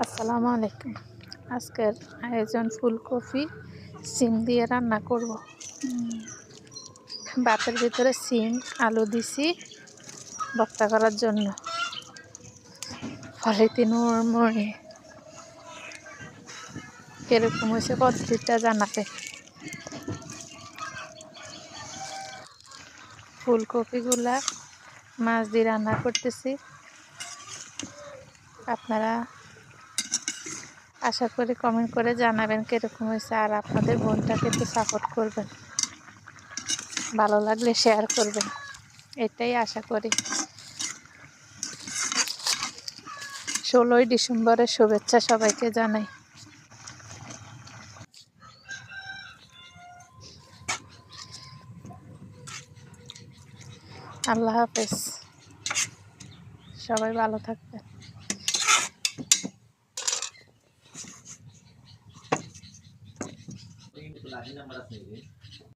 আসসালামু আলাইকুম। আজকের আয়োজন ফুলকপি সিম দিয়ে রান্না করব। ভাতের ভিতরে সিম আলু দিছি ভর্তা করার জন্য। পলিথিন মুড়ে কিরকম হয়েছে পদ্ধতিটা জানাবে। ফুলকপিগুলা মাছ দিয়ে রান্না করতেছি। আপনারা আশা করি কমেন্ট করে জানাবেন কিরকম হয়েছে, আর আপনাদের বোনটাকে একটু সাপোর্ট করবেন, ভালো লাগলে শেয়ার করবেন, এটাই আশা করি। 16ই ডিসেম্বরের শুভেচ্ছা সবাইকে জানাই। আল্লাহ হাফেজ, সবাই ভালো থাকবেন।